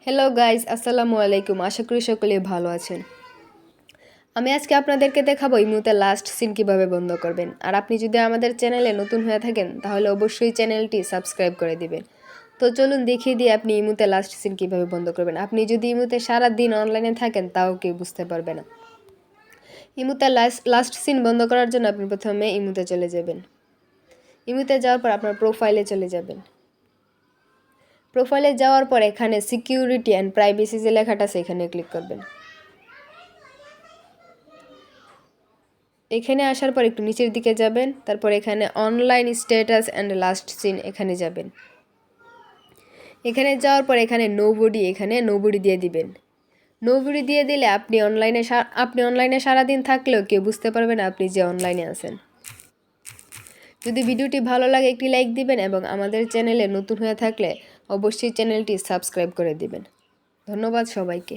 Hello guys, আসসালামু আলাইকুম। আশা করি সকলেই ভালো আছেন। আমি আজকে আপনাদেরকে দেখাবো ইমোতে লাস্ট সিন কিভাবে বন্ধ করবেন। আর আপনি যদি আমাদের চ্যানেলে নতুন হয়ে থাকেন তাহলে অবশ্যই চ্যানেলটি সাবস্ক্রাইব করে দিবেন। তো চলুন দেখিয়ে দিই আপনি ইমোতে লাস্ট সিন কিভাবে বন্ধ করবেন। আপনি যদি ইমোতে সারা দিন অনলাইনে থাকেন তাও কেউ বুঝতে পারবে না। ইমোতে লাস্ট সিন বন্ধ করার জন্য আপনি প্রথমে ইমোতে চলে যাবেন। ইমোতে যাওয়ার পর আপনার প্রোফাইলে চলে যাবেন। প্রোফাইলে যাওয়ার পর এখানে সিকিউরিটি অ্যান্ড প্রাইভেসি যে লেখাটা আছে এখানে ক্লিক করবেন। এখানে আসার পর একটু নিচের দিকে যাবেন, তারপর এখানে online status and last seen এখানে যাবেন। এখানে যাওয়ার পর এখানে নোবডি দিয়ে দিবেন। নোবডি দিয়ে দিলে আপনি অনলাইনে সারাদিন থাকলেও কেউ বুঝতে পারবে না আপনি যে অনলাইনে আছেন। যদি ভিডিওটি ভালো লাগে একটি লাইক দিবেন এবং আমাদের চ্যানেলে নতুন হয়ে থাকলে অবশ্যই চ্যানেলটি সাবস্ক্রাইব করে দিবেন। ধন্যবাদ সবাইকে।